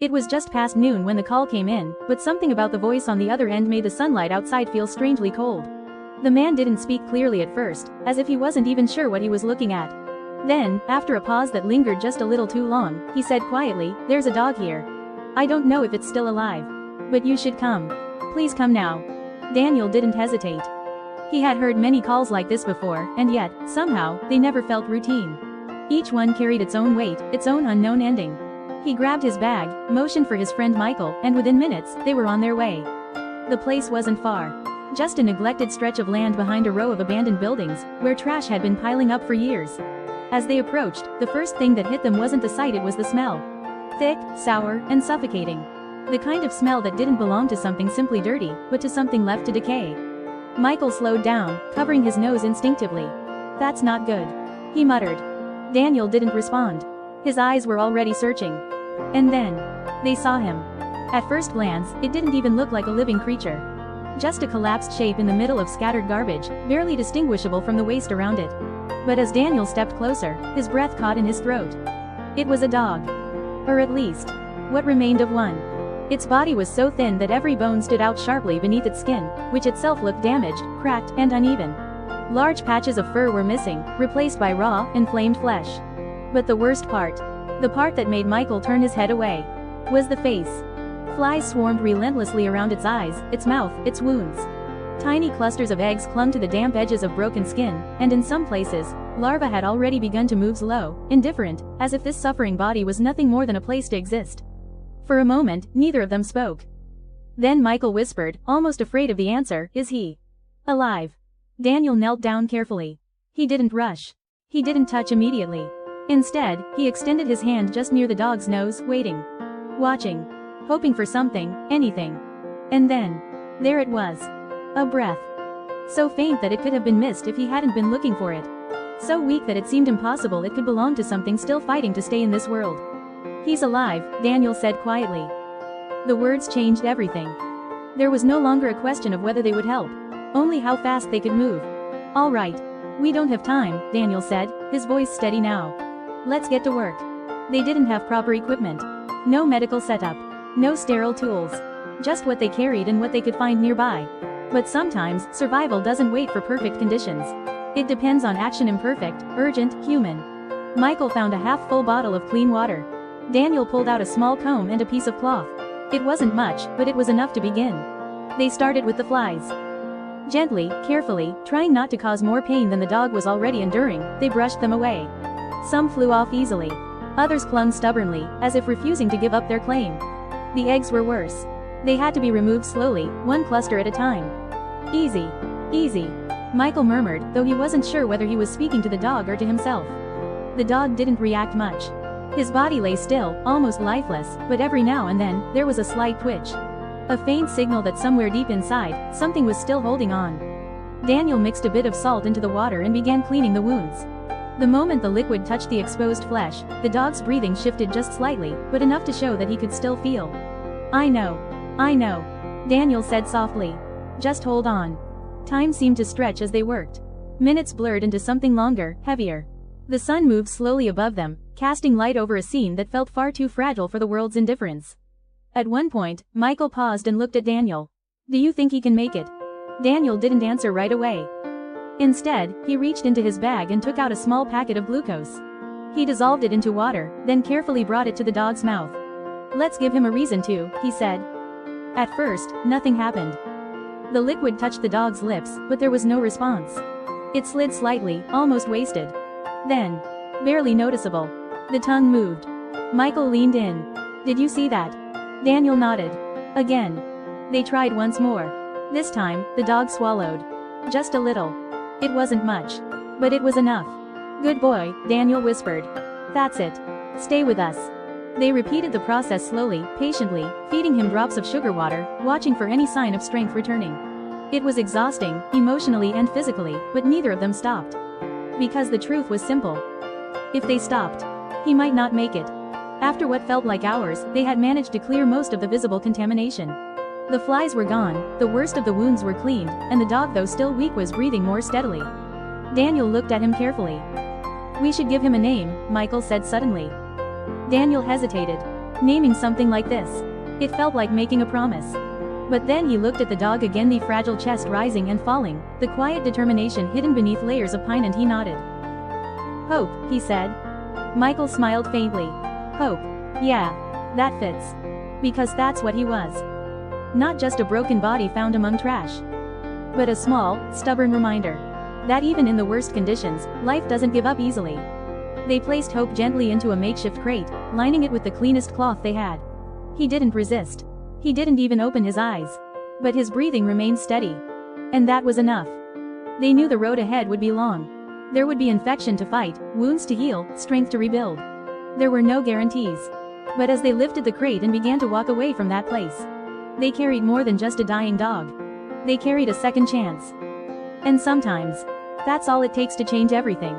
It was just past noon when the call came in, but something about the voice on the other end made the sunlight outside feel strangely cold. The man didn't speak clearly at first, as if he wasn't even sure what he was looking at. Then, after a pause that lingered just a little too long, he said quietly, "There's a dog here. I don't know if it's still alive. But you should come. Please come now." Daniel didn't hesitate. He had heard many calls like this before, and yet, somehow, they never felt routine. Each one carried its own weight, its own unknown ending. He grabbed his bag, motioned for his friend Michael, and within minutes, they were on their way. The place wasn't far. Just a neglected stretch of land behind a row of abandoned buildings, where trash had been piling up for years. As they approached, the first thing that hit them wasn't the sight, it was the smell. Thick, sour, and suffocating. The kind of smell that didn't belong to something simply dirty, but to something left to decay. Michael slowed down, covering his nose instinctively. "That's not good," he muttered. Daniel didn't respond. His eyes were already searching. And then, they saw him. At first glance, it didn't even look like a living creature. Just a collapsed shape in the middle of scattered garbage, barely distinguishable from the waste around it. But as Daniel stepped closer, his breath caught in his throat. It was a dog. Or at least, what remained of one. Its body was so thin that every bone stood out sharply beneath its skin, which itself looked damaged, cracked, and uneven. Large patches of fur were missing, replaced by raw, inflamed flesh. But the worst part, the part that made Michael turn his head away, was the face. Flies swarmed relentlessly around its eyes, its mouth, its wounds. Tiny clusters of eggs clung to the damp edges of broken skin, and in some places, larvae had already begun to move slow, indifferent, as if this suffering body was nothing more than a place to exist. For a moment, neither of them spoke. Then Michael whispered, almost afraid of the answer, "Is he alive?" Daniel knelt down carefully. He didn't rush. He didn't touch immediately. Instead, he extended his hand just near the dog's nose, waiting. Watching. Hoping for something, anything. And then, there it was. A breath. So faint that it could have been missed if he hadn't been looking for it. So weak that it seemed impossible it could belong to something still fighting to stay in this world. "He's alive," Daniel said quietly. The words changed everything. There was no longer a question of whether they would help, only how fast they could move. "All right. We don't have time," Daniel said, his voice steady now. "Let's get to work." They didn't have proper equipment. No medical setup. No sterile tools. Just what they carried and what they could find nearby. But sometimes, survival doesn't wait for perfect conditions. It depends on action, imperfect, urgent, human. Michael found a half-full bottle of clean water. Daniel pulled out a small comb and a piece of cloth. It wasn't much, but it was enough to begin. They started with the flies. Gently, carefully, trying not to cause more pain than the dog was already enduring, they brushed them away. Some flew off easily. Others clung stubbornly, as if refusing to give up their claim. The eggs were worse. They had to be removed slowly, one cluster at a time. "Easy. Easy," Michael murmured, though he wasn't sure whether he was speaking to the dog or to himself. The dog didn't react much. His body lay still, almost lifeless, but every now and then, there was a slight twitch. A faint signal that somewhere deep inside, something was still holding on. Daniel mixed a bit of salt into the water and began cleaning the wounds. The moment the liquid touched the exposed flesh, the dog's breathing shifted just slightly, but enough to show that he could still feel. I know, Daniel said softly. "Just hold on." Time seemed to stretch as they worked. Minutes blurred into something longer, heavier. The sun moved slowly above them, casting light over a scene that felt far too fragile for the world's indifference. At one point, Michael paused and looked at Daniel. "Do you think he can make it?" Daniel didn't answer right away. Instead, he reached into his bag and took out a small packet of glucose. He dissolved it into water, then carefully brought it to the dog's mouth. "Let's give him a reason to," he said. At first, nothing happened. The liquid touched the dog's lips, but there was no response. It slid slightly, almost wasted. Then, barely noticeable, the tongue moved. Michael leaned in. "Did you see that?" Daniel nodded. Again. They tried once more. This time, the dog swallowed. Just a little. It wasn't much. But it was enough. "Good boy," Daniel whispered. "That's it. Stay with us." They repeated the process slowly, patiently, feeding him drops of sugar water, watching for any sign of strength returning. It was exhausting, emotionally and physically, but neither of them stopped. Because the truth was simple. If they stopped, he might not make it. After what felt like hours, they had managed to clear most of the visible contamination. The flies were gone, the worst of the wounds were cleaned, and the dog, though still weak, was breathing more steadily. Daniel looked at him carefully. "We should give him a name," Michael said suddenly. Daniel hesitated. Naming something like this. It felt like making a promise. But then he looked at the dog again, the fragile chest rising and falling, the quiet determination hidden beneath layers of pine, and he nodded. Hope, he said. Michael smiled faintly. Hope. Yeah. That fits. Because that's what he was. Not just a broken body found among trash. But a small, stubborn reminder. That even in the worst conditions, life doesn't give up easily. They placed Hope gently into a makeshift crate, lining it with the cleanest cloth they had. He didn't resist. He didn't even open his eyes. But his breathing remained steady. And that was enough. They knew the road ahead would be long. There would be infection to fight, wounds to heal, strength to rebuild. There were no guarantees. But as they lifted the crate and began to walk away from that place, they carried more than just a dying dog. They carried a second chance. And sometimes, that's all it takes to change everything.